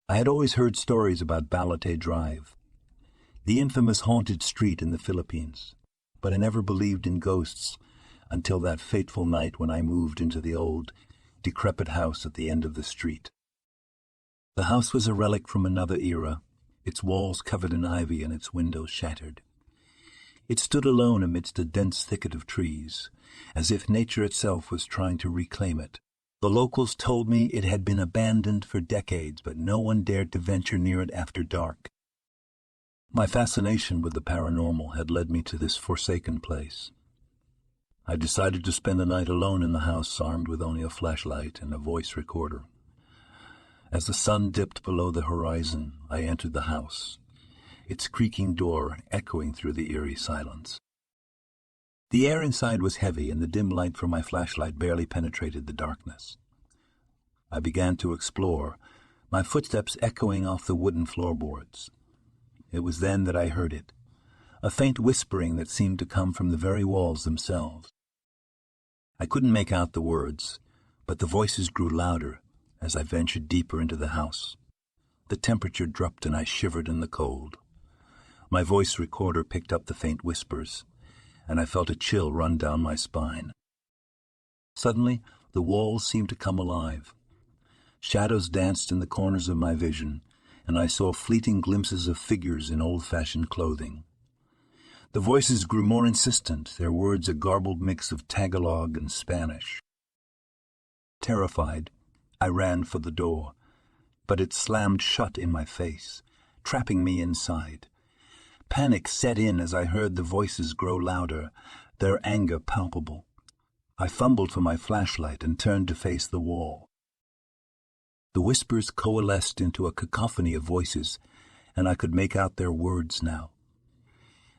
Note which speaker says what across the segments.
Speaker 1: I had always heard stories about Balete Drive, the infamous haunted street in the Philippines, but I never believed in ghosts until that fateful night when I moved into the old, decrepit house at the end of the street. The house was a relic from another era, its walls covered in ivy and its windows shattered. It stood alone amidst a dense thicket of trees, as if nature itself was trying to reclaim it. The locals told me it had been abandoned for decades, but no one dared to venture near it after dark. My fascination with the paranormal had led me to this forsaken place. I decided to spend the night alone in the house, armed with only a flashlight and a voice recorder. As the sun dipped below the horizon, I entered the house, its creaking door echoing through the eerie silence. The air inside was heavy, and the dim light from my flashlight barely penetrated the darkness. I began to explore, my footsteps echoing off the wooden floorboards. It was then that I heard it, a faint whispering that seemed to come from the very walls themselves. I couldn't make out the words, but the voices grew louder as I ventured deeper into the house. The temperature dropped and I shivered in the cold. My voice recorder picked up the faint whispers, and I felt a chill run down my spine. Suddenly, the walls seemed to come alive. Shadows danced in the corners of my vision, and I saw fleeting glimpses of figures in old-fashioned clothing. The voices grew more insistent, their words a garbled mix of Tagalog and Spanish. Terrified, I ran for the door, but it slammed shut in my face, trapping me inside. Panic set in as I heard the voices grow louder, their anger palpable. I fumbled for my flashlight and turned to face the wall. The whispers coalesced into a cacophony of voices, and I could make out their words now.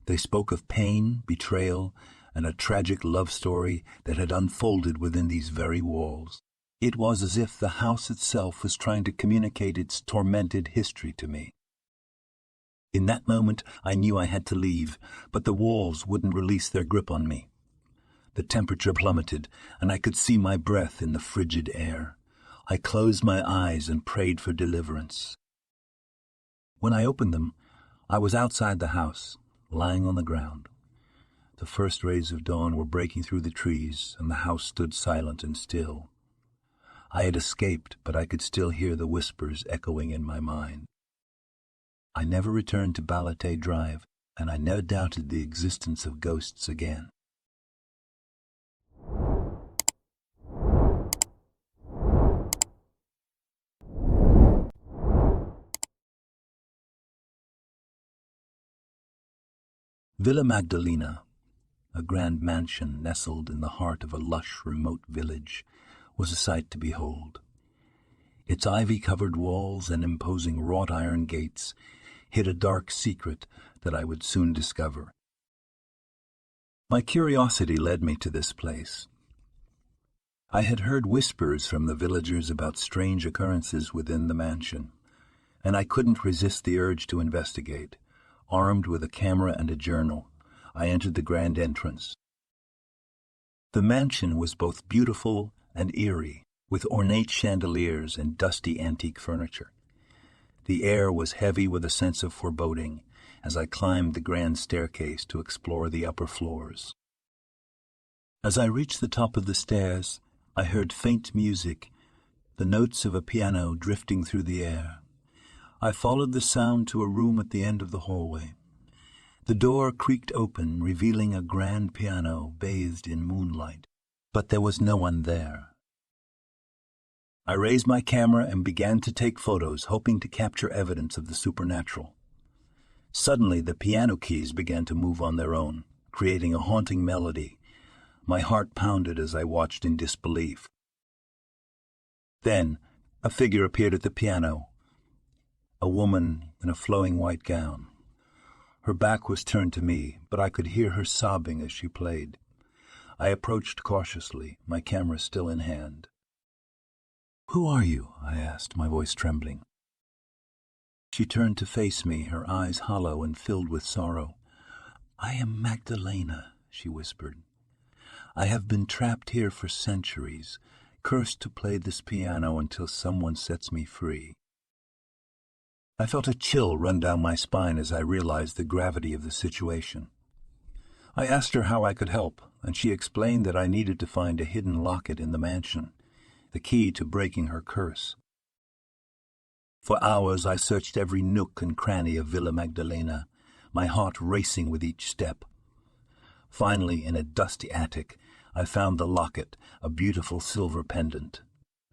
Speaker 1: They spoke of pain, betrayal, and a tragic love story that had unfolded within these very walls. It was as if the house itself was trying to communicate its tormented history to me. In that moment, I knew I had to leave, but the walls wouldn't release their grip on me. The temperature plummeted, and I could see my breath in the frigid air. I closed my eyes and prayed for deliverance. When I opened them, I was outside the house, lying on the ground. The first rays of dawn were breaking through the trees, and the house stood silent and still. I had escaped, but I could still hear the whispers echoing in my mind. I never returned to Balete Drive, and I never doubted the existence of ghosts again. Villa Magdalena, a grand mansion nestled in the heart of a lush, remote village, was a sight to behold. Its ivy-covered walls and imposing wrought-iron gates hid a dark secret that I would soon discover. My curiosity led me to this place. I had heard whispers from the villagers about strange occurrences within the mansion, and I couldn't resist the urge to investigate. Armed with a camera and a journal, I entered the grand entrance. The mansion was both beautiful and eerie, with ornate chandeliers and dusty antique furniture. The air was heavy with a sense of foreboding as I climbed the grand staircase to explore the upper floors. As I reached the top of the stairs, I heard faint music, the notes of a piano drifting through the air. I followed the sound to a room at the end of the hallway. The door creaked open, revealing a grand piano bathed in moonlight, but there was no one there. I raised my camera and began to take photos, hoping to capture evidence of the supernatural. Suddenly, the piano keys began to move on their own, creating a haunting melody. My heart pounded as I watched in disbelief. Then, a figure appeared at the piano, a woman in a flowing white gown. Her back was turned to me, but I could hear her sobbing as she played. I approached cautiously, my camera still in hand. "Who are you?" I asked, my voice trembling. She turned to face me, her eyes hollow and filled with sorrow. "I am Magdalena," she whispered. "I have been trapped here for centuries, cursed to play this piano until someone sets me free." I felt a chill run down my spine as I realized the gravity of the situation. I asked her how I could help, and she explained that I needed to find a hidden locket in the mansion, the key to breaking her curse. For hours I searched every nook and cranny of Villa Magdalena, my heart racing with each step. Finally, in a dusty attic, I found the locket, a beautiful silver pendant.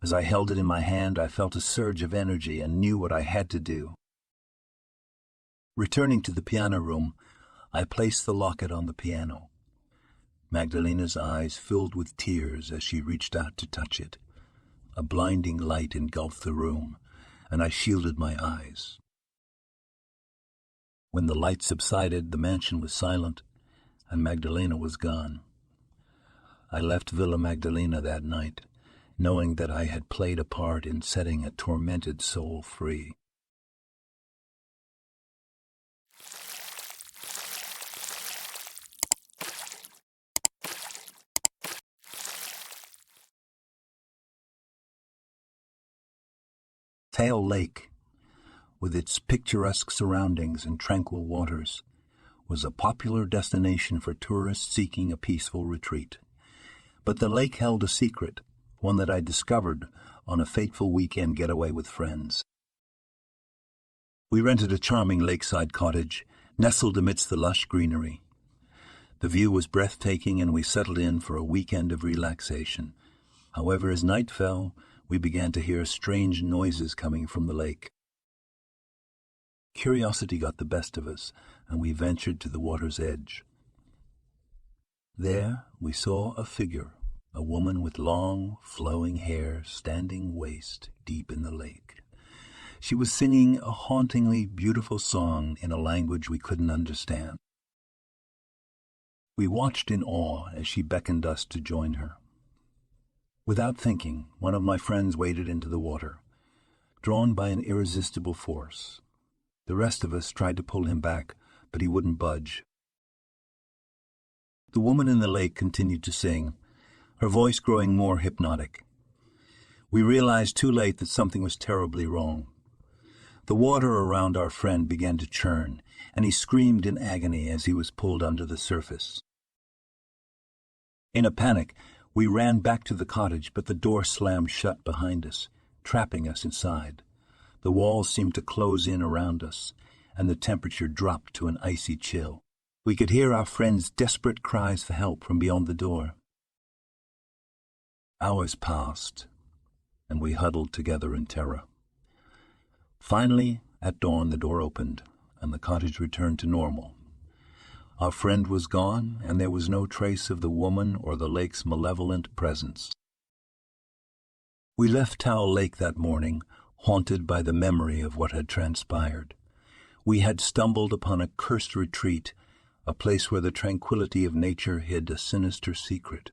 Speaker 1: As I held it in my hand, I felt a surge of energy and knew what I had to do. Returning to the piano room, I placed the locket on the piano. Magdalena's eyes filled with tears as she reached out to touch it. A blinding light engulfed the room, and I shielded my eyes. When the light subsided, the mansion was silent, and Magdalena was gone. I left Villa Magdalena that night, knowing that I had played a part in setting a tormented soul free. Taal Lake, with its picturesque surroundings and tranquil waters, was a popular destination for tourists seeking a peaceful retreat. But the lake held a secret, one that I discovered on a fateful weekend getaway with friends. We rented a charming lakeside cottage, nestled amidst the lush greenery. The view was breathtaking, and we settled in for a weekend of relaxation. However, as night fell, we began to hear strange noises coming from the lake. Curiosity got the best of us, and we ventured to the water's edge. There we saw a figure, a woman with long, flowing hair standing waist deep in the lake. She was singing a hauntingly beautiful song in a language we couldn't understand. We watched in awe as she beckoned us to join her. Without thinking, one of my friends waded into the water, drawn by an irresistible force. The rest of us tried to pull him back, but he wouldn't budge. The woman in the lake continued to sing, her voice growing more hypnotic. We realized too late that something was terribly wrong. The water around our friend began to churn, and he screamed in agony as he was pulled under the surface. In a panic, we ran back to the cottage, but the door slammed shut behind us, trapping us inside. The walls seemed to close in around us, and the temperature dropped to an icy chill. We could hear our friend's desperate cries for help from beyond the door. Hours passed, and we huddled together in terror. Finally, at dawn, the door opened, and the cottage returned to normal. Our friend was gone, and there was no trace of the woman or the lake's malevolent presence. We left Taal Lake that morning, haunted by the memory of what had transpired. We had stumbled upon a cursed retreat, a place where the tranquility of nature hid a sinister secret.